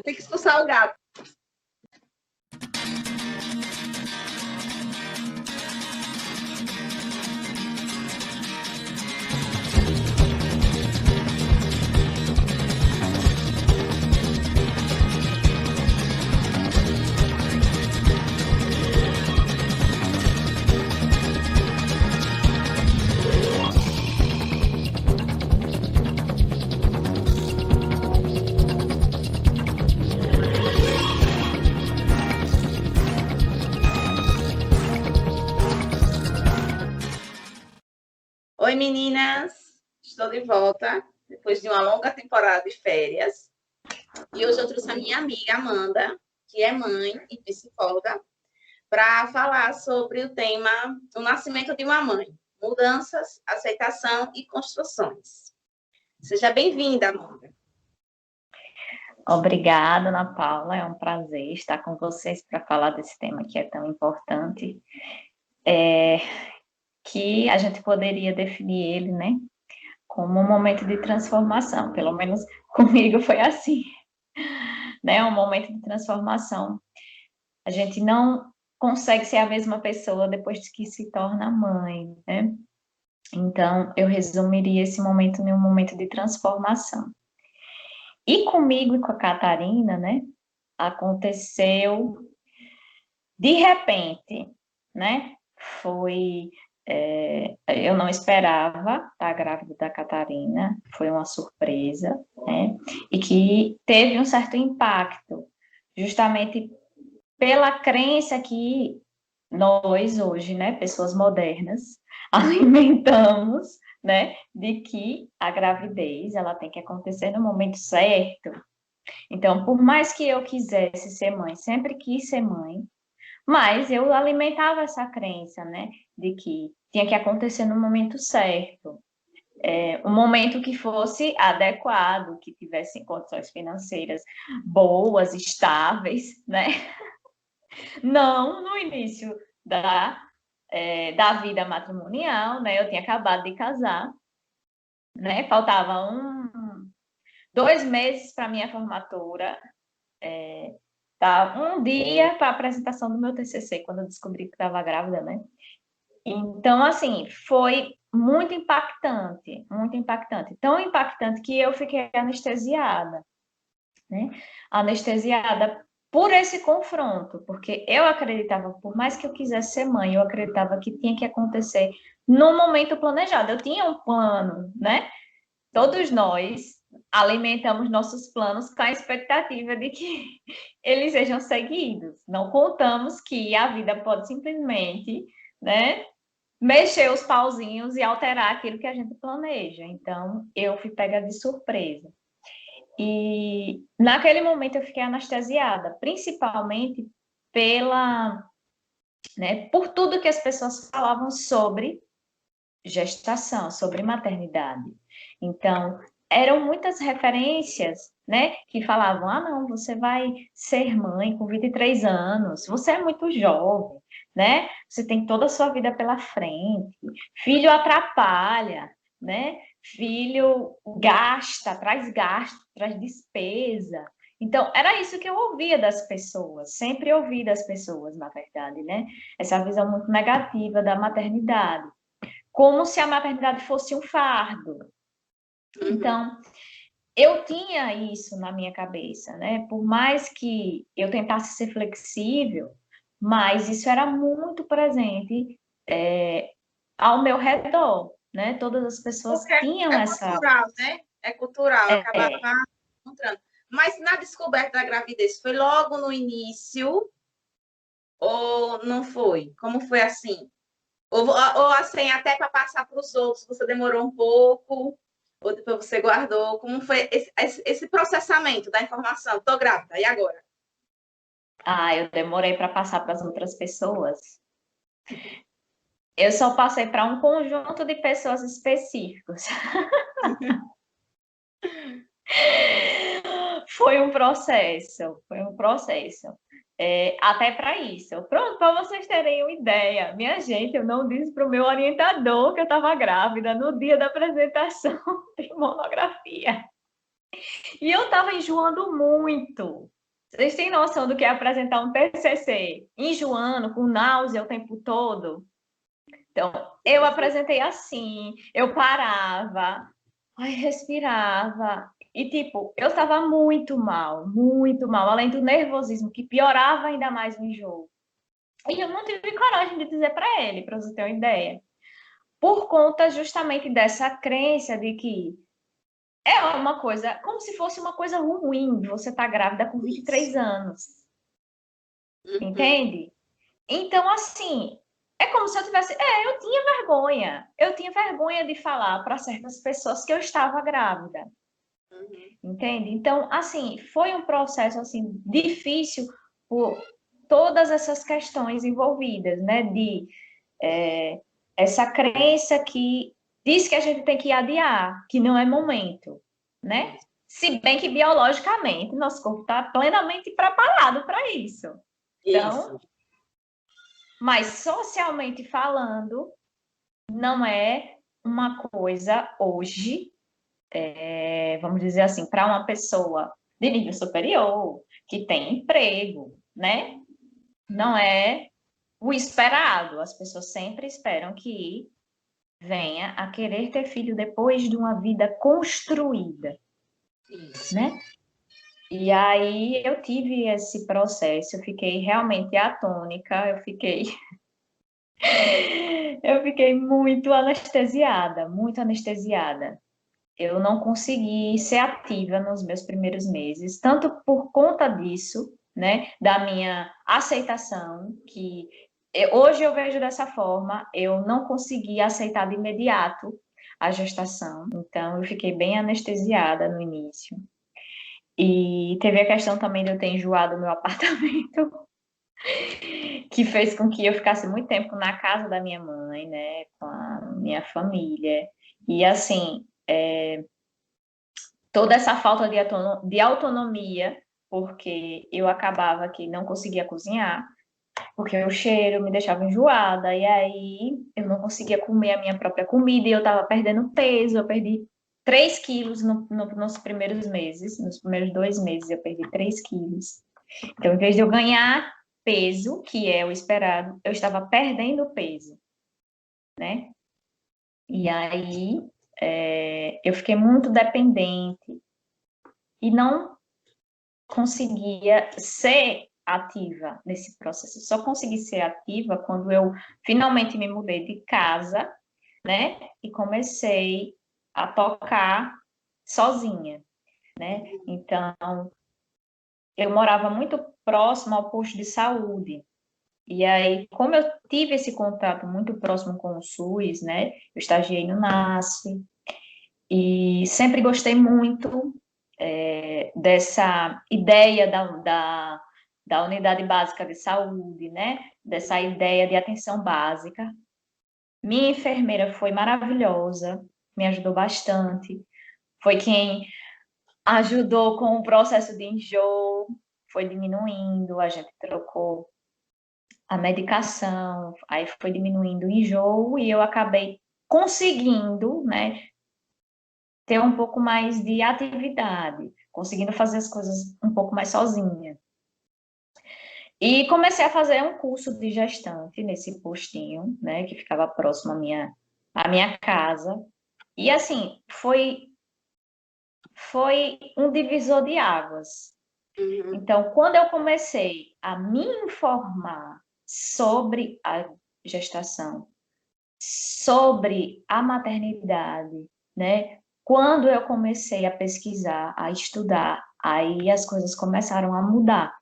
Tem que expulsar o gato. Oi, meninas! Estou de volta depois de uma longa temporada de férias. E hoje eu trouxe a minha amiga Amanda, que é mãe e psicóloga, para falar sobre o tema O Nascimento de uma Mãe: Mudanças, Aceitação e Construções. Seja bem-vinda, Amanda. Obrigada, Ana Paula. É um prazer estar com vocês para falar desse tema que é tão importante. Que a gente poderia definir ele, né, como um momento de transformação. Pelo menos comigo foi assim, né, um momento de transformação. A gente não consegue ser a mesma pessoa depois de que se torna mãe, né? Então, eu resumiria esse momento em um momento de transformação. E comigo e com a Catarina, né, aconteceu de repente, né? Eu não esperava estar grávida da Catarina, foi uma surpresa, né? E que teve um certo impacto, justamente pela crença que nós hoje, né, pessoas modernas, alimentamos, né, de que a gravidez ela tem que acontecer no momento certo. Então, por mais que eu quisesse ser mãe, sempre quis ser mãe, mas eu alimentava essa crença, né, de que tinha que acontecer no momento certo, um momento que fosse adequado, que tivesse condições financeiras boas, estáveis, né? Não no início da vida matrimonial, né? Eu tinha acabado de casar, né? Faltava 2 meses para minha formatura, tá? Um dia para a apresentação do meu TCC, quando eu descobri que estava grávida, né? Então, assim, foi muito impactante, muito impactante. Tão impactante que eu fiquei anestesiada, né? Anestesiada por esse confronto, porque eu acreditava, por mais que eu quisesse ser mãe, eu acreditava que tinha que acontecer no momento planejado. Eu tinha um plano, né? Todos nós alimentamos nossos planos com a expectativa de que eles sejam seguidos. Não contamos que a vida pode simplesmente, né, mexer os pauzinhos e alterar aquilo que a gente planeja. Então, eu fui pega de surpresa. E naquele momento eu fiquei anestesiada, principalmente por tudo que as pessoas falavam sobre gestação, sobre maternidade. Então, eram muitas referências, né, que falavam, não, você vai ser mãe com 23 anos, você é muito jovem, né, você tem toda a sua vida pela frente, filho atrapalha, né, filho gasto, traz despesa. Então, era isso que eu ouvia das pessoas, sempre ouvi das pessoas, na verdade, né, essa visão muito negativa da maternidade, como se a maternidade fosse um fardo. Então, eu tinha isso na minha cabeça, né? Por mais que eu tentasse ser flexível, mas isso era muito presente ao meu redor, né? Todas as pessoas Porque tinham essa... É cultural, né? É cultural, acabava encontrando. Mas na descoberta da gravidez, foi logo no início ou não foi? Como foi assim? Ou assim, até para passar para os outros, você demorou um pouco, ou depois você guardou? Como foi esse processamento da informação? Estou grávida, e agora? Eu demorei para passar para as outras pessoas. Eu só passei para um conjunto de pessoas específicos. Foi um processo. Até para isso. Pronto, para vocês terem uma ideia. Minha gente, eu não disse para o meu orientador que eu estava grávida no dia da apresentação de monografia. E eu estava enjoando muito. Vocês têm noção do que é apresentar um TCC? Enjoando, com náusea o tempo todo? Então, eu apresentei assim, eu parava, aí respirava. E, tipo, eu estava muito mal, além do nervosismo, que piorava ainda mais o enjoo. E eu não tive coragem de dizer para ele, para você ter uma ideia. Por conta justamente dessa crença de que é uma coisa, como se fosse uma coisa ruim, você tá grávida com 23 anos, entende? Então, assim, é como se eu tivesse. Eu tinha vergonha. Eu tinha vergonha de falar para certas pessoas que eu estava grávida, entende? Então, assim, foi um processo assim difícil por todas essas questões envolvidas, né? De essa crença que diz que a gente tem que adiar, que não é momento, né? Se bem que biologicamente nosso corpo está plenamente preparado para isso. Então, mas socialmente falando, não é uma coisa hoje, vamos dizer assim, para uma pessoa de nível superior, que tem emprego, né? Não é o esperado. As pessoas sempre esperam que venha a querer ter filho depois de uma vida construída, né? E aí eu tive esse processo, eu fiquei realmente atônica, eu fiquei muito anestesiada, muito anestesiada. Eu não consegui ser ativa nos meus primeiros meses, tanto por conta disso, né, da minha aceitação, que hoje eu vejo dessa forma, eu não consegui aceitar de imediato a gestação, então eu fiquei bem anestesiada no início. E teve a questão também de eu ter enjoado o meu apartamento, que fez com que eu ficasse muito tempo na casa da minha mãe, né, com a minha família. E assim, toda essa falta de autonomia, porque eu acabava que não conseguia cozinhar, porque o cheiro me deixava enjoada, e aí eu não conseguia comer a minha própria comida, e eu estava perdendo peso, eu perdi 3 quilos nos primeiros meses, nos primeiros 2 meses eu perdi 3 quilos. Então, em vez de eu ganhar peso, que é o esperado, eu estava perdendo peso, né? E aí eu fiquei muito dependente e não conseguia ser ativa nesse processo. Só consegui ser ativa quando eu finalmente me mudei de casa, né? E comecei a tocar sozinha, né? Então, eu morava muito próximo ao posto de saúde. E aí, como eu tive esse contato muito próximo com o SUS, né? Eu estagiei no NASF e sempre gostei muito dessa ideia da unidade básica de saúde, né? Dessa ideia de atenção básica. Minha enfermeira foi maravilhosa, me ajudou bastante. Foi quem ajudou com o processo de enjoo, foi diminuindo, a gente trocou a medicação, aí foi diminuindo o enjoo e eu acabei conseguindo, né, ter um pouco mais de atividade, conseguindo fazer as coisas um pouco mais sozinha. E comecei a fazer um curso de gestante nesse postinho, né, que ficava próximo à minha casa. E assim, foi um divisor de águas. Então, quando eu comecei a me informar sobre a gestação, sobre a maternidade, né? Quando eu comecei a pesquisar, a estudar, aí as coisas começaram a mudar,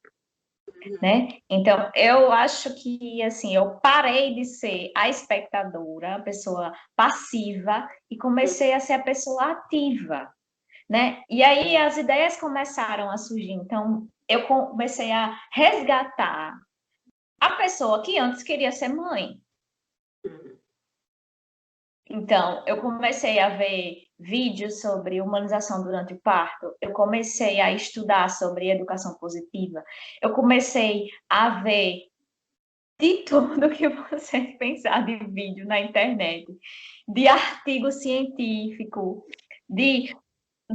né? Então, eu acho que, assim, eu parei de ser a espectadora, a pessoa passiva, e comecei a ser a pessoa ativa, né? E aí as ideias começaram a surgir. Então, eu comecei a resgatar a pessoa que antes queria ser mãe. Então, eu comecei a ver vídeos sobre humanização durante o parto, eu comecei a estudar sobre educação positiva, eu comecei a ver de tudo que você pensar de vídeo na internet, de artigo científico, de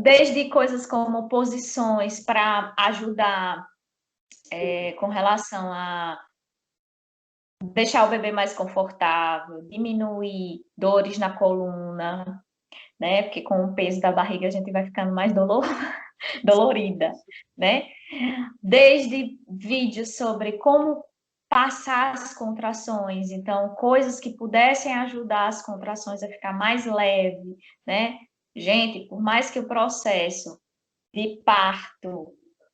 desde coisas como posições para ajudar com relação a deixar o bebê mais confortável, diminuir dores na coluna, né? Porque com o peso da barriga a gente vai ficando mais dolorida, né? Desde vídeos sobre como passar as contrações, então coisas que pudessem ajudar as contrações a ficar mais leve, né? Gente, por mais que o processo de parto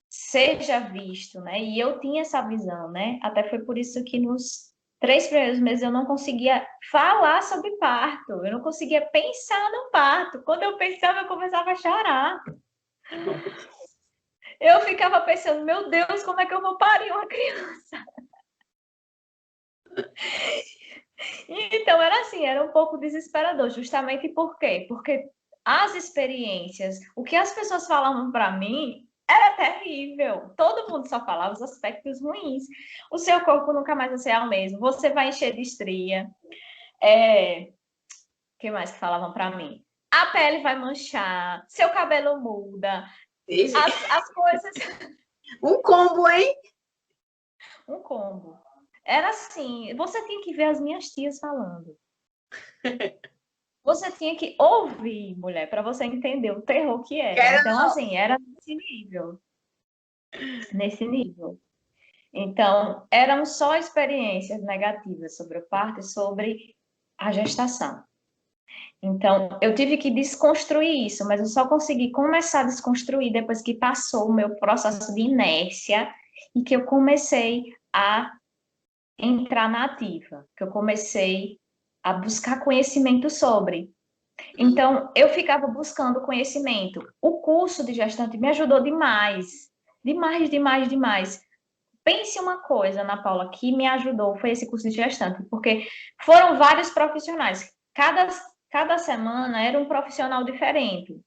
seja visto, né? E eu tinha essa visão, né? Até foi por isso que nos 3 primeiros meses eu não conseguia falar sobre parto, eu não conseguia pensar no parto. Quando eu pensava, eu começava a chorar. Eu ficava pensando, meu Deus, como é que eu vou parir uma criança? Então era assim, era um pouco desesperador, justamente por quê? Porque as experiências, o que as pessoas falavam para mim era terrível. Todo mundo só falava os aspectos ruins. O seu corpo nunca mais vai ser o mesmo. Você vai encher de estria. O que mais que falavam para mim? A pele vai manchar, seu cabelo muda, as coisas. Um combo, hein? Um combo. Era assim, você tinha que ver as minhas tias falando. Você tinha que ouvir, mulher, para você entender o terror que era. Então, assim, era nesse nível. Nesse nível. Então, eram só experiências negativas sobre o parto e sobre a gestação. Então, eu tive que desconstruir isso, mas eu só consegui começar a desconstruir depois que passou o meu processo de inércia e que eu comecei a entrar na ativa, que eu comecei a buscar conhecimento sobre. Então, eu ficava buscando conhecimento. O curso de gestante me ajudou demais. Demais, demais, demais. Pense uma coisa, Ana Paula, que me ajudou, foi esse curso de gestante, porque foram vários profissionais. Cada semana era um profissional diferente.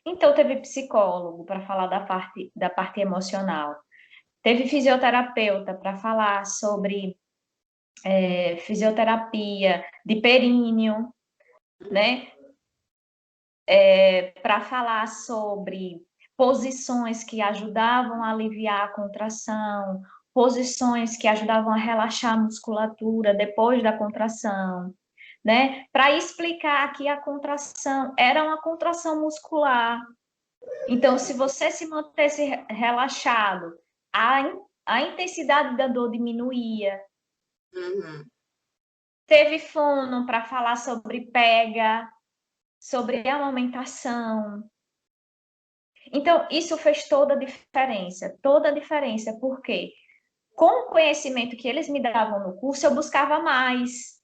Então, teve psicólogo para falar da parte emocional. Teve fisioterapeuta para falar sobre fisioterapia de períneo, né? Para falar sobre posições que ajudavam a aliviar a contração, posições que ajudavam a relaxar a musculatura depois da contração, né? Para explicar que a contração era uma contração muscular. Então, se você se mantesse relaxado, a intensidade da dor diminuía. Uhum. Teve fono para falar sobre pega, sobre amamentação. Então, isso fez toda a diferença, porque com o conhecimento que eles me davam no curso, eu buscava mais.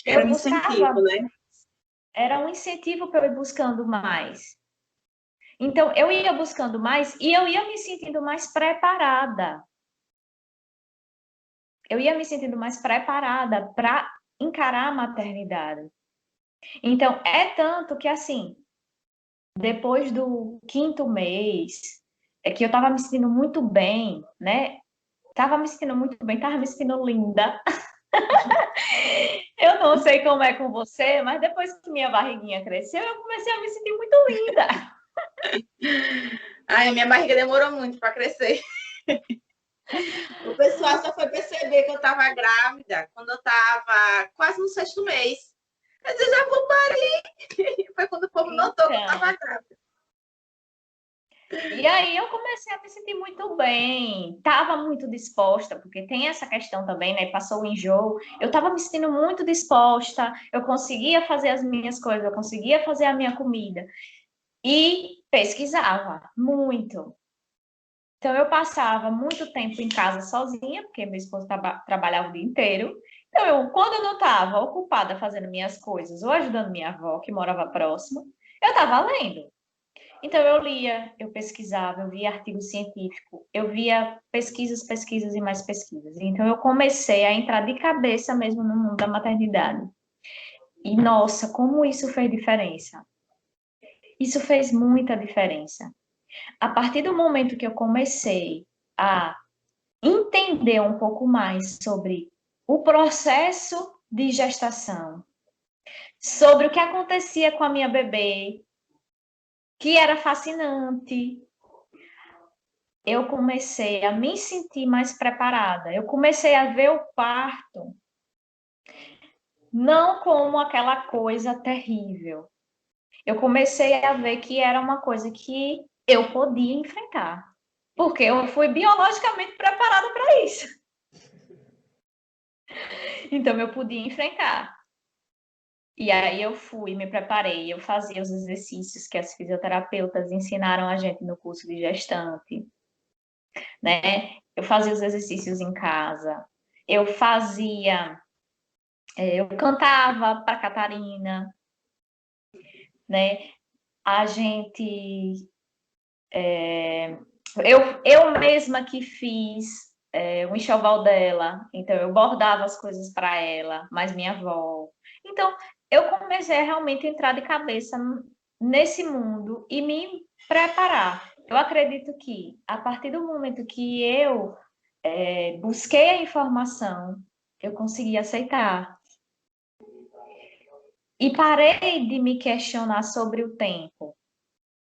Era um incentivo, né? Era um incentivo para eu ir buscando mais. Então, eu ia buscando mais e eu ia me sentindo mais preparada. Eu ia me sentindo mais preparada para encarar a maternidade. Então, é tanto que, assim, depois do 5º mês, é que eu estava me sentindo muito bem, né? Tava me sentindo muito bem, tava me sentindo linda. Eu não sei como é com você, mas depois que minha barriguinha cresceu, eu comecei a me sentir muito linda. Ai, a minha barriga demorou muito para crescer. O pessoal só foi perceber que eu estava grávida quando eu estava quase no 6º mês. Eu disse, já vou parir. Foi quando o povo notou que eu estava grávida. E aí eu comecei a me sentir muito bem, estava muito disposta, porque tem essa questão também, né? Passou o enjoo, eu estava me sentindo muito disposta, eu conseguia fazer as minhas coisas, eu conseguia fazer a minha comida. E pesquisava muito. Então, eu passava muito tempo em casa sozinha, porque meu esposo trabalhava o dia inteiro. Então, quando eu não estava ocupada fazendo minhas coisas ou ajudando minha avó, que morava próximo, eu estava lendo. Então, eu lia, eu pesquisava, eu via artigo científico, eu via pesquisas, pesquisas e mais pesquisas. Então, eu comecei a entrar de cabeça mesmo no mundo da maternidade. E, nossa, como isso fez diferença! Isso fez muita diferença. A partir do momento que eu comecei a entender um pouco mais sobre o processo de gestação, sobre o que acontecia com a minha bebê, que era fascinante. Eu comecei a me sentir mais preparada. Eu comecei a ver o parto não como aquela coisa terrível. Eu comecei a ver que era uma coisa que eu podia enfrentar, porque eu fui biologicamente preparada para isso. Então eu podia enfrentar. E aí eu fui, me preparei, eu fazia os exercícios que as fisioterapeutas ensinaram a gente no curso de gestante, né? Eu fazia os exercícios em casa, eu fazia, eu cantava para Catarina, né? A gente, eu mesma que fiz o enxoval dela, então eu bordava as coisas para ela, mais minha avó. Então eu comecei a realmente entrar de cabeça nesse mundo e me preparar. Eu acredito que a partir do momento que eu busquei a informação, eu consegui aceitar. E parei de me questionar sobre o tempo,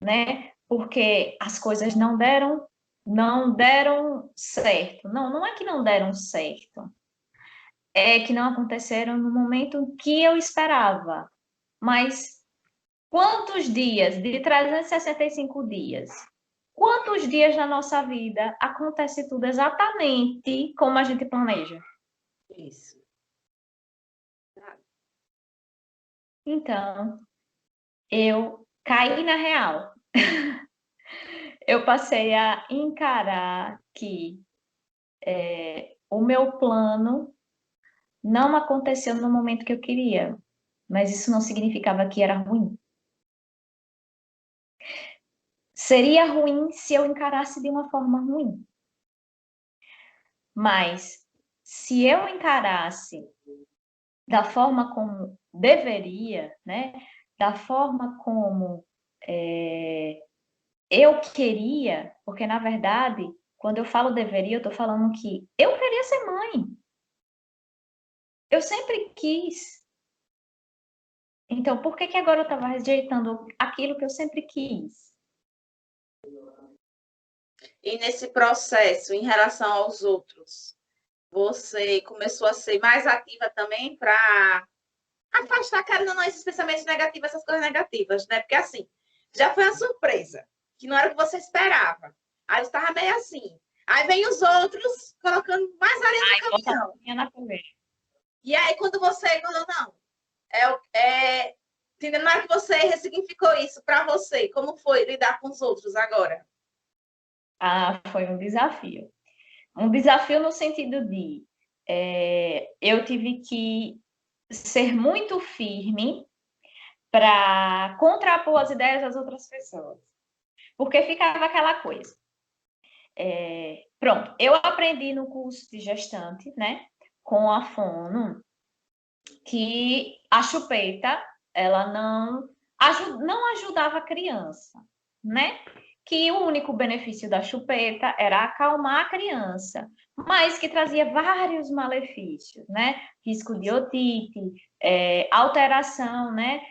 né? Porque as coisas não deram certo. Não, não é que não deram certo. É que não aconteceram no momento que eu esperava. Mas quantos dias, de 365 dias, quantos dias na nossa vida acontece tudo exatamente como a gente planeja? Isso. Então, eu caí na real. Eu passei a encarar que o meu plano não aconteceu no momento que eu queria, mas isso não significava que era ruim. Seria ruim se eu encarasse de uma forma ruim, mas se eu encarasse da forma como deveria, né? Da forma como eu queria, porque na verdade, quando eu falo deveria, eu estou falando que eu queria ser mãe. Eu sempre quis. Então, por que que agora eu estava rejeitando aquilo que eu sempre quis? E nesse processo, em relação aos outros, você começou a ser mais ativa também para afastar, querendo ou não, esses pensamentos negativos, essas coisas negativas, né? Porque assim, já foi uma surpresa, que não era o que você esperava. Aí você estava meio assim. Aí vem os outros colocando mais areia no caminhão. Na cabeça. E aí, quando você falou, não, entendendo na hora que você ressignificou isso para você, como foi lidar com os outros agora? Ah, foi um desafio. Um desafio no sentido de eu tive que ser muito firme para contrapor as ideias das outras pessoas. Porque ficava aquela coisa. Pronto, eu aprendi no curso de gestante, né, com a fono, que a chupeta, ela não ajudava a criança, né? Que o único benefício da chupeta era acalmar a criança, mas que trazia vários malefícios, né? Risco de otite, alteração, né?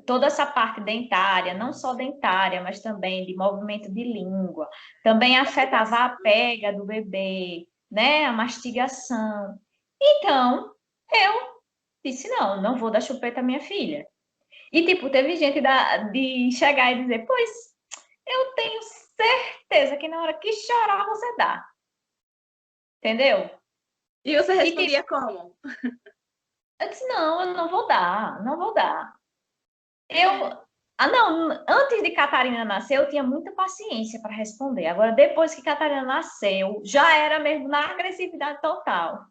Toda essa parte dentária, não só dentária, mas também de movimento de língua, também afetava a pega do bebê, né? A mastigação. Então, eu disse, não, não vou dar chupeta à minha filha. E, tipo, teve gente de chegar e dizer, pois, eu tenho certeza que na hora que chorar você dá. Entendeu? E você E, tipo, respondia como? eu disse, não, eu não vou dar, não vou dar. Não, antes de Catarina nascer, eu tinha muita paciência para responder. Agora, depois que Catarina nasceu, já era mesmo na agressividade total.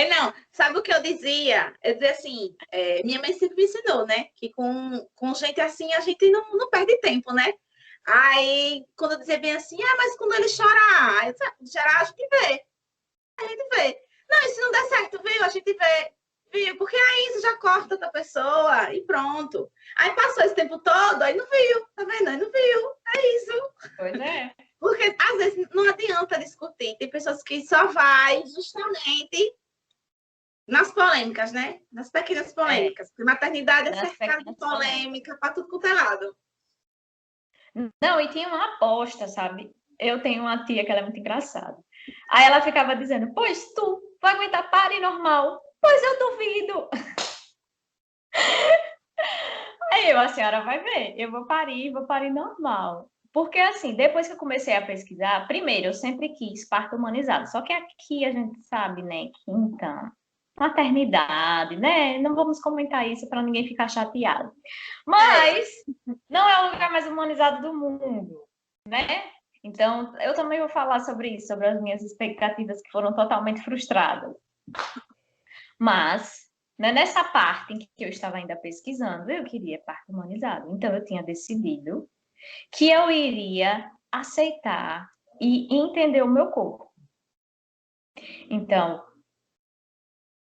Não, sabe o que eu dizia? Eu dizia assim, minha mãe sempre me ensinou, né? Que com gente assim a gente não perde tempo, né? Aí, quando eu dizia bem assim, mas quando ele chorar, chorar a gente vê. A gente vê. Não, e se não der certo, viu? A gente vê. Viu? Porque aí você já corta outra pessoa e pronto. Aí passou esse tempo todo, aí não viu, tá vendo? Aí não viu. É isso. Pois é. Porque às vezes não adianta discutir. Tem pessoas que só vai justamente Nas polêmicas, né? Nas pequenas É, polêmicas. Porque maternidade é nas cercada de pequenas polêmicas. polêmica para tudo quanto é lado. Não, e tinha uma aposta, sabe? Eu tenho uma tia que ela é muito engraçada. Aí ela ficava dizendo, pois tu vai aguentar pare normal? Pois eu duvido. Aí eu, a senhora vai ver, eu vou parir normal. Porque assim, depois que eu comecei a pesquisar, primeiro, eu sempre quis parto humanizado. Só que aqui a gente sabe, né, que então, maternidade, né? Não vamos comentar isso para ninguém ficar chateado. É, Mas não é o lugar mais humanizado do mundo, né? Então, eu também vou falar sobre isso, sobre as minhas expectativas que foram totalmente frustradas. Mas, né, nessa parte em que eu estava ainda pesquisando, eu queria parto humanizado. Então, eu tinha decidido que eu iria aceitar e entender o meu corpo. Então,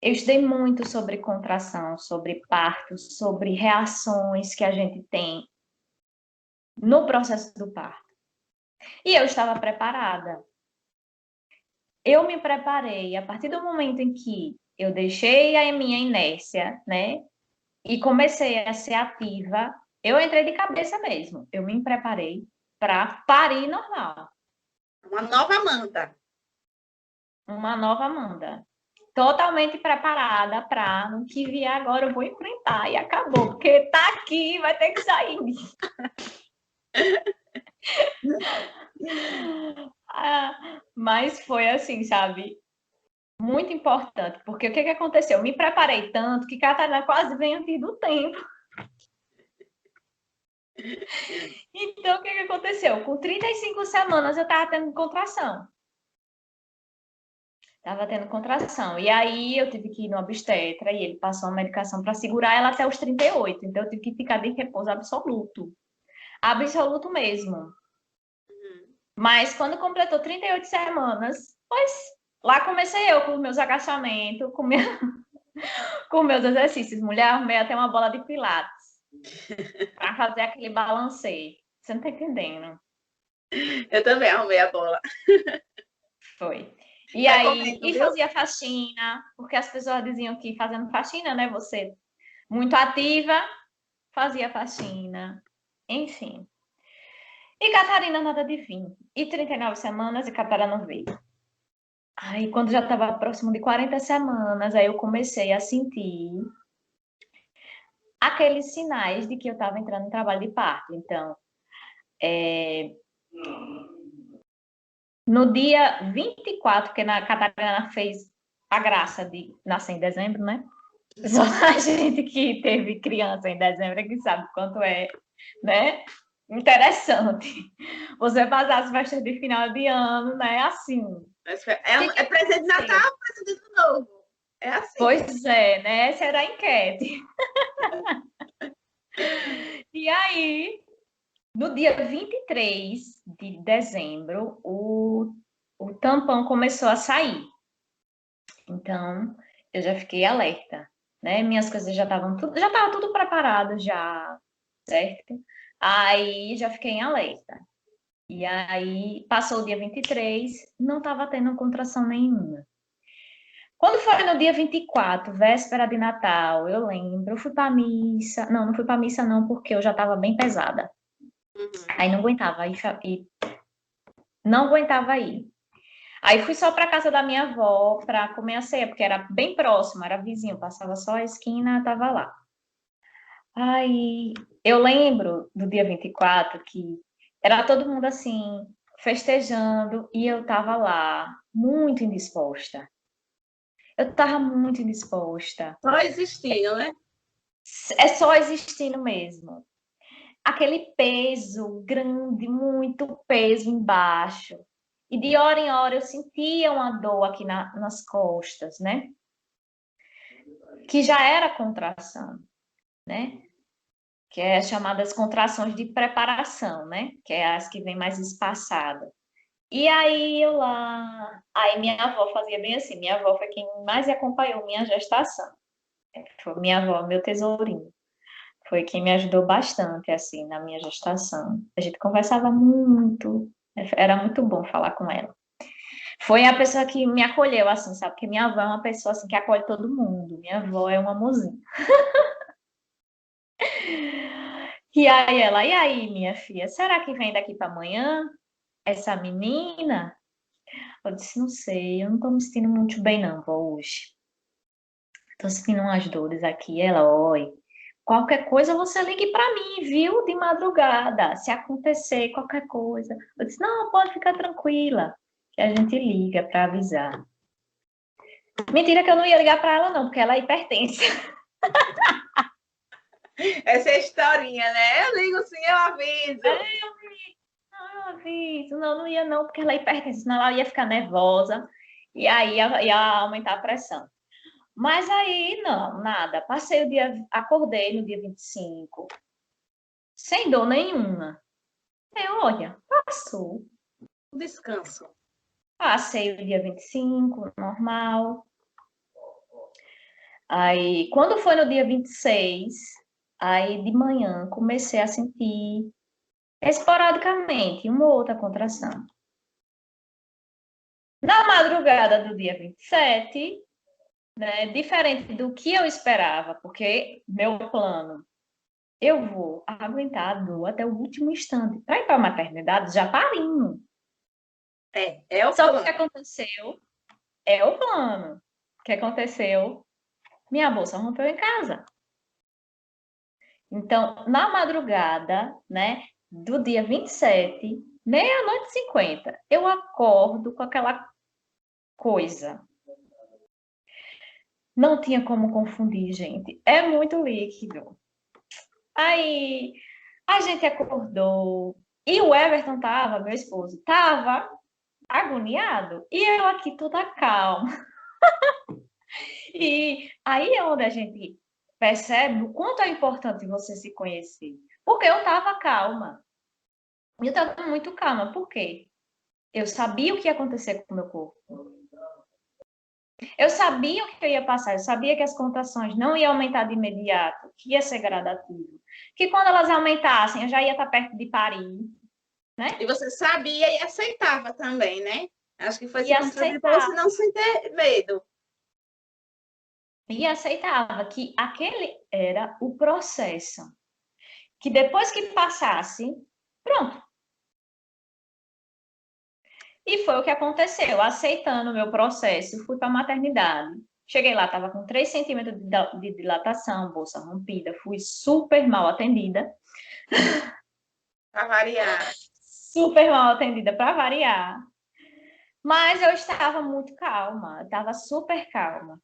eu estudei muito sobre contração, sobre parto, sobre reações que a gente tem no processo do parto. E eu estava preparada. Eu me preparei a partir do momento em que eu deixei a minha inércia, né? E comecei a ser ativa, eu entrei de cabeça mesmo. Eu me preparei para parir normal. uma nova Amanda. Uma nova Amanda. Totalmente preparada para no que vier agora eu vou enfrentar e acabou, porque tá aqui, vai ter que sair. Mas foi assim, sabe? Muito importante, porque o que aconteceu? Eu me preparei tanto que Catarina quase veio antes do tempo. Então, o que aconteceu? Com 35 semanas eu estava tendo contração. Estava tendo contração. E aí eu tive que ir no obstetra e ele passou uma medicação para segurar ela até os 38. Então, eu tive que ficar de repouso absoluto. Absoluto mesmo. Mas quando completou 38 semanas, pois lá comecei eu com os meus agachamentos, com meus exercícios. Mulher, arrumei até uma bola de pilates para fazer aquele balanceio. Você não tá entendendo. Eu também arrumei a bola. Foi. E aí, Recomendo, e viu? fazia faxina, porque as pessoas diziam que fazendo faxina, né, você muito ativa, fazia faxina, enfim. E Catarina nada de vir. E 39 semanas e Catarina não veio. Aí, quando já estava próximo de 40 semanas, aí eu comecei a sentir aqueles sinais de que eu estava entrando em trabalho de parto. Então, no dia 24, que a Catarina fez a graça de nascer em dezembro, né? Só a gente que teve criança em dezembro é que sabe quanto é, né? Interessante. Você passar as festas de final de ano, né? Assim. É presente de Natal, presente de novo. É assim. Pois é, né? Essa era a enquete. E aí, no dia 23 de dezembro, o tampão começou a sair. Então, eu já fiquei alerta, né? Minhas coisas já estavam tudo, já estava tudo preparado já, certo? Aí já fiquei em alerta. E aí passou o dia 23, não estava tendo contração nenhuma. Quando foi no dia 24, véspera de Natal, eu lembro, eu fui para missa. Não, não fui para missa não, porque eu já estava bem pesada. Aí não aguentava ir, não aguentava ir. Aí fui só para casa da minha avó para comer a ceia, porque era bem próximo, era vizinho, passava só a esquina, tava lá. Aí eu lembro do dia 24 que era todo mundo assim festejando e eu tava lá muito indisposta. Eu tava muito indisposta. Só existindo, né? É só existindo mesmo. Aquele peso grande, muito peso embaixo. E de hora em hora eu sentia uma dor aqui nas costas, né? Que já era contração, né? Que é chamadas contrações de preparação, né? Que é as que vem mais espaçada. E aí eu lá, aí minha avó fazia bem assim, minha avó foi quem mais acompanhou minha gestação. Foi minha avó, meu tesourinho. Foi quem me ajudou bastante, assim, na minha gestação. A gente conversava muito, era muito bom falar com ela. Foi a pessoa que me acolheu, assim, sabe? Porque minha avó é uma pessoa, assim, que acolhe todo mundo. Minha avó é uma amorzinho. E aí ela, e aí, minha filha, será que vem daqui para amanhã essa menina? Eu disse, não sei, eu não tô me sentindo muito bem não, vó, hoje. Tô sentindo umas dores aqui. Ela, oi, qualquer coisa você ligue para mim, viu? De madrugada, se acontecer qualquer coisa. Eu disse, não, pode ficar tranquila, que a gente liga para avisar. Mentira que eu não ia ligar para ela não, porque ela é hipertensa. Essa é a historinha, né? Eu ligo sim, eu aviso. Não, eu aviso. Não, não ia não, porque ela é hipertensa, senão ela ia ficar nervosa e aí ia aumentar a pressão. Mas aí, não, nada. Passei o dia, acordei no dia 25, sem dor nenhuma. Eu, olha, passou. Descanso. Passei o dia 25, normal. Aí, quando foi no dia 26, aí de manhã comecei a sentir esporadicamente uma ou outra contração. Na madrugada do dia 27, né, diferente do que eu esperava, porque meu plano, eu vou aguentar a dor até o último instante. Para ir para a maternidade, já parindo. É o Só que o que plano. aconteceu é o plano. O que aconteceu? Minha bolsa rompeu em casa. Então, na madrugada, né, do dia 27, meia-noite e 50, eu acordo com aquela coisa. Não tinha como confundir, gente. É muito líquido. Aí a gente acordou e o Everton tava, meu esposo, tava agoniado e eu aqui toda calma. E aí é onde a gente percebe o quanto é importante você se conhecer. Porque eu tava calma. Eu tava muito calma. Por quê? Eu sabia o que ia acontecer com o meu corpo. Eu sabia o que eu ia passar, eu sabia que as contrações não iam aumentar de imediato, que ia ser gradativo. Que quando elas aumentassem, eu já ia estar perto de parir, né? E você sabia e aceitava também, né? Acho que foi E se contradizer para você aceitava. não sentir medo. E aceitava que aquele era o processo. Que depois que passasse, pronto. E foi o que aconteceu. Aceitando o meu processo, fui para a maternidade. Cheguei lá, estava com 3 centímetros de dilatação, bolsa rompida, fui super mal atendida. Para variar. Super mal atendida para variar. Mas eu estava muito calma, estava super calma.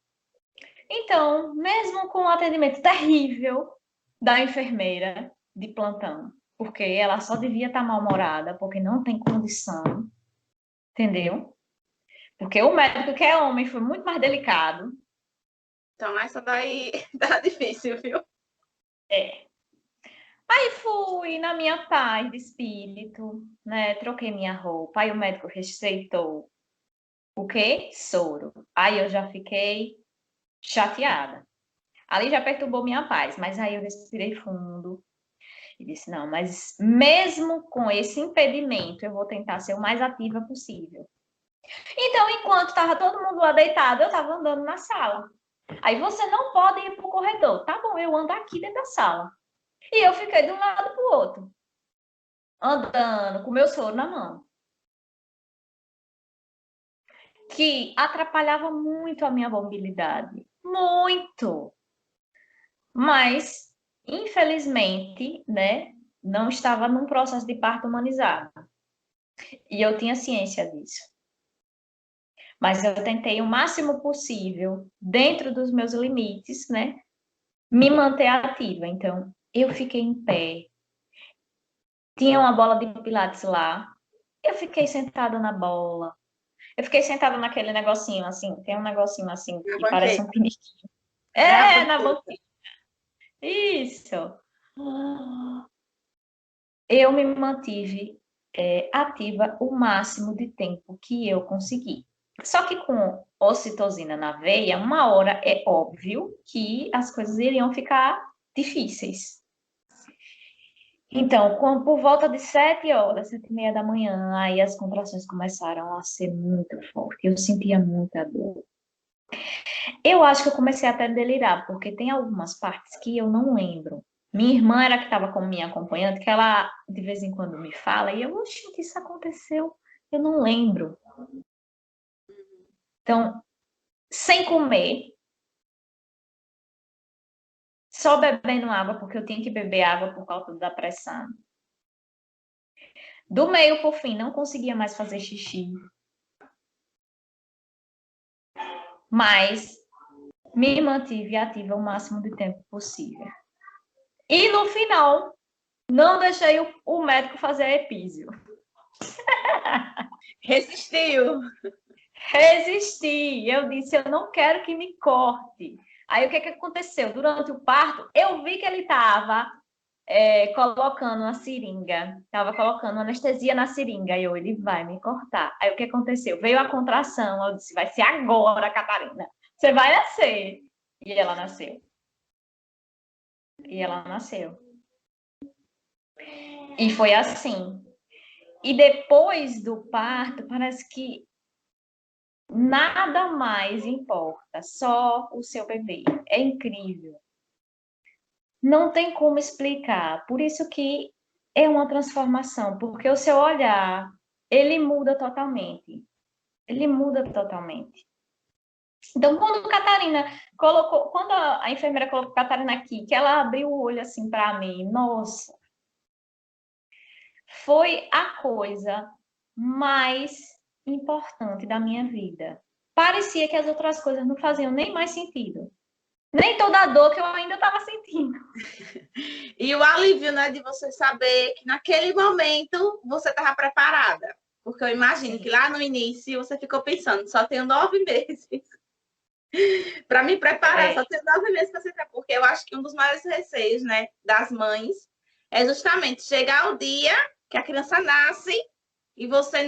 Então, mesmo com o atendimento terrível da enfermeira de plantão, porque ela só devia estar mal-humorada, porque não tem condição, entendeu? Porque o médico que é homem foi muito mais delicado. Então, essa daí tá difícil, viu? É. Aí fui na minha paz de espírito, né? Troquei minha roupa. Aí o médico receitou o quê? Soro. Aí eu já fiquei chateada. Ali já perturbou minha paz, mas aí eu respirei fundo e disse: não, mas mesmo com esse impedimento, eu vou tentar ser o mais ativa possível. Então, enquanto estava todo mundo lá deitado, eu estava andando na sala. Aí você não pode ir para o corredor. Tá bom, eu ando aqui dentro da sala. E eu fiquei de um lado para o outro, andando com meu soro na mão, que atrapalhava muito a minha mobilidade. Muito. Mas, infelizmente, né, não estava num processo de parto humanizado. E eu tinha ciência disso. Mas eu tentei o máximo possível, dentro dos meus limites, né, me manter ativa. Então, eu fiquei em pé. Tinha uma bola de pilates lá. Eu fiquei sentada na bola. Eu fiquei sentada naquele negocinho assim. Tem um negocinho assim Na que parece banqueta. um piniquinho. É a É, na banqueta. banquinha. Isso. Eu me mantive ativa o máximo de tempo que eu consegui. Só que com ocitocina na veia, uma hora é óbvio que as coisas iriam ficar difíceis. Então, por volta de 7 horas, 7h30 da manhã, aí as contrações começaram a ser muito fortes. Eu sentia muita dor. Eu acho que eu comecei até a delirar, porque tem algumas partes que eu não lembro. Minha irmã era que estava como minha acompanhante, que ela de vez em quando me fala, e eu, oxe, isso aconteceu, eu não lembro. Então, sem comer, só bebendo água, porque eu tinha que beber água por causa da pressão. Do meio por fim, não conseguia mais fazer xixi. Mas me mantive ativa o máximo de tempo possível. E no final, não deixei o médico fazer a epísio. Resistiu. Resisti. Eu disse, eu não quero que me corte. Aí o que aconteceu? Durante o parto, eu vi que ele estava colocando uma seringa, estava colocando anestesia na seringa. E ele vai me cortar. Aí o que aconteceu? Veio a contração. Eu disse, vai ser agora, Catarina. Você vai nascer. E ela nasceu. E ela nasceu. E foi assim. E depois do parto, parece que nada mais importa, só o seu bebê. É incrível. Não tem como explicar. Por isso que é uma transformação, porque o seu olhar, ele muda totalmente. Ele muda totalmente. Então, quando Catarina colocou, quando a enfermeira colocou Catarina aqui, que ela abriu o olho assim para mim, nossa, foi a coisa mais importante da minha vida. Parecia que as outras coisas não faziam nem mais sentido. Nem toda a dor que eu ainda estava sentindo. E o alívio, né, de você saber que naquele momento você estava preparada. Porque eu imagino que lá no início você ficou pensando, só tenho 9 meses para me preparar, só tenho 9 meses para ser preparada. Porque eu acho que um dos maiores receios, né, das mães é justamente chegar o dia que a criança nasce e você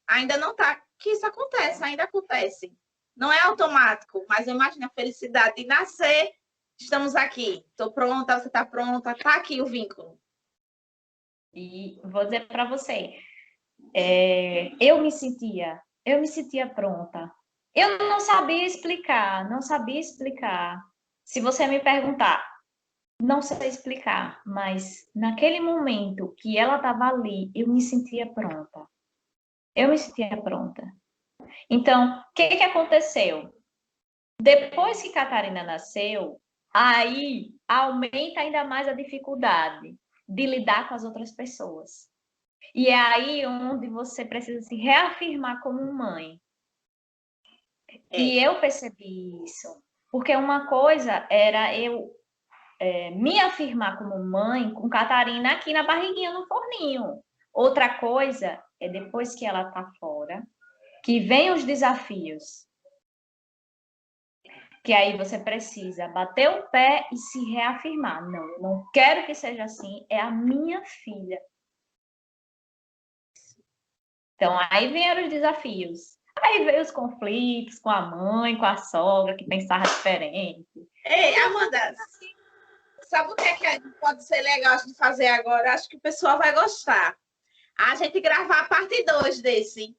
ainda não tá, que isso acontece, ainda acontece. Não é automático, mas eu imagino a felicidade de nascer. Estamos aqui, estou pronta, você está pronta, está aqui o vínculo. E vou dizer para você, eu me sentia pronta. Eu não sabia explicar, não sabia explicar. Se você me perguntar, não sei explicar, mas naquele momento que ela estava ali, eu me sentia pronta. Eu me sentia pronta. Então, o que aconteceu? Depois que Catarina nasceu, aí aumenta ainda mais a dificuldade de lidar com as outras pessoas. E é aí onde você precisa se reafirmar como mãe. E eu percebi isso. Porque uma coisa era eu me afirmar como mãe com Catarina aqui na barriguinha no forninho. Outra coisa é depois que ela está fora, que vem os desafios. Que aí você precisa bater o pé e se reafirmar. Não, eu não quero que seja assim, é a minha filha. Então, aí vieram os desafios. Aí veio os conflitos com a mãe, com a sogra, que pensava diferente. Ei, Amanda, sabe o que é que pode ser legal de fazer agora? Acho que o pessoal vai gostar. A gente gravar a parte 2 desse.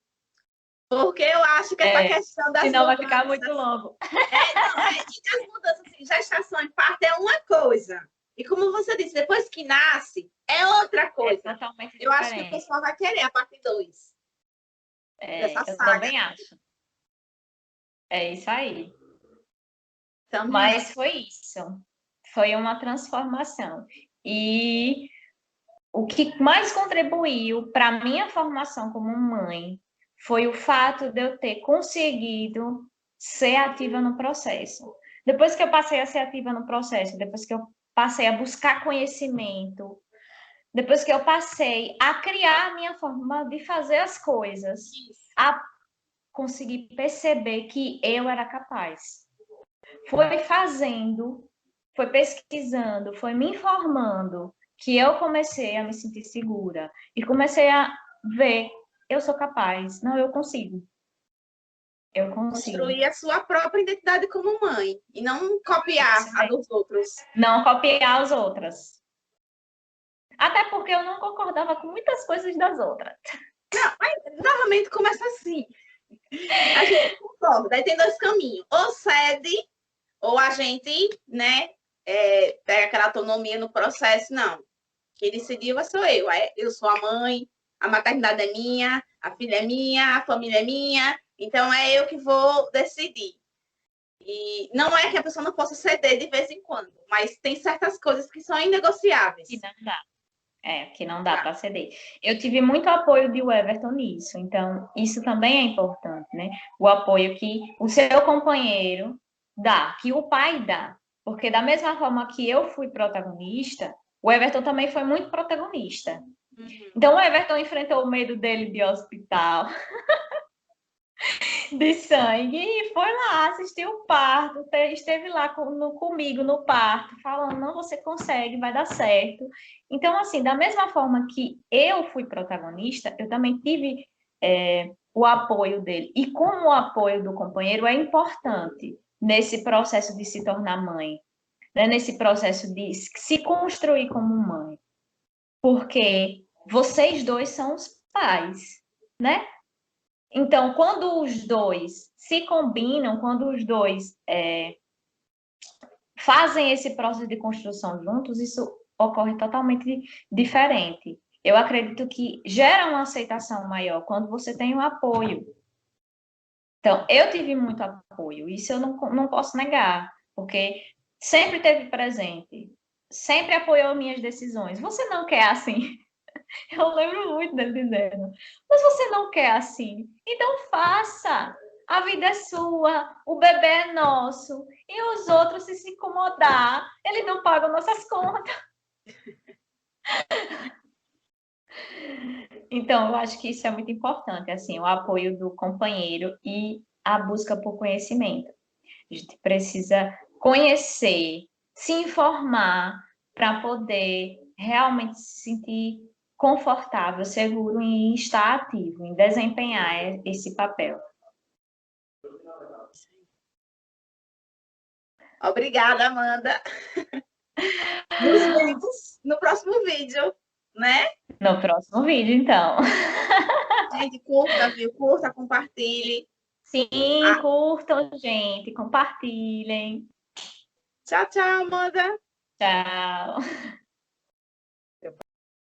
Porque eu acho que essa questão das senão mudanças... vai ficar muito longo. E das mudanças, assim, gestação em parto é uma coisa. E como você disse, depois que nasce, é outra coisa. É totalmente eu diferente. acho que o pessoal vai querer a parte 2 dessa Eu saga. também acho. É isso aí. Também Mas foi isso. Foi uma transformação. E o que mais contribuiu para a minha formação como mãe foi o fato de eu ter conseguido ser ativa no processo. Depois que eu passei a ser ativa no processo, depois que eu passei a buscar conhecimento, depois que eu passei a criar a minha forma de fazer as coisas, a conseguir perceber que eu era capaz. Foi fazendo, foi pesquisando, foi me informando que eu comecei a me sentir segura e comecei a ver, eu sou capaz, não, eu consigo. Eu consigo. Construir a sua própria identidade como mãe e não copiar a dos outros. Não copiar as outras. Até porque eu não concordava com muitas coisas das outras. Normalmente começa assim. A gente não concorda. Daí tem dois caminhos. Ou cede, ou a gente, né, pega aquela autonomia no processo. Não. Quem decidiu sou eu. Eu sou a mãe, a maternidade é minha, a filha é minha, a família é minha. Então é eu que vou decidir. E não é que a pessoa não possa ceder de vez em quando, mas tem certas coisas que são inegociáveis. Que não dá. Que não dá para ceder. Eu tive muito apoio de Everton nisso, então isso também é importante, né? O apoio que o seu companheiro dá, que o pai dá. Porque da mesma forma que eu fui protagonista, o Everton também foi muito protagonista. Então o Everton enfrentou o medo dele de hospital, de sangue, e foi lá, assistiu o parto, esteve lá comigo no parto, falando, não, você consegue, vai dar certo. Então, assim, da mesma forma que eu fui protagonista, eu também tive o apoio dele. E como o apoio do companheiro é importante nesse processo de se tornar mãe, né? Nesse processo de se construir como mãe. Porque vocês dois são os pais, né? Então, quando os dois se combinam, quando os dois fazem esse processo de construção juntos, isso ocorre totalmente diferente. Eu acredito que gera uma aceitação maior quando você tem o apoio. Então, eu tive muito apoio, isso eu não posso negar, porque sempre teve presente, sempre apoiou minhas decisões. Você não quer assim? Eu lembro muito dele dizendo, mas você não quer assim? Então faça. A vida é sua, o bebê é nosso. E os outros, se incomodar, eles não pagam nossas contas. Então, eu acho que isso é muito importante, assim, o apoio do companheiro e a busca por conhecimento. A gente precisa conhecer, se informar para poder realmente se sentir confortável, seguro em estar ativo, em desempenhar esse papel. Obrigada, Amanda. Nos vemos no próximo vídeo, né? No próximo vídeo, então. Gente, curta, viu? Curta, compartilhe. Sim, curtam, gente, compartilhem. Tchau, tchau, Amanda. Tchau.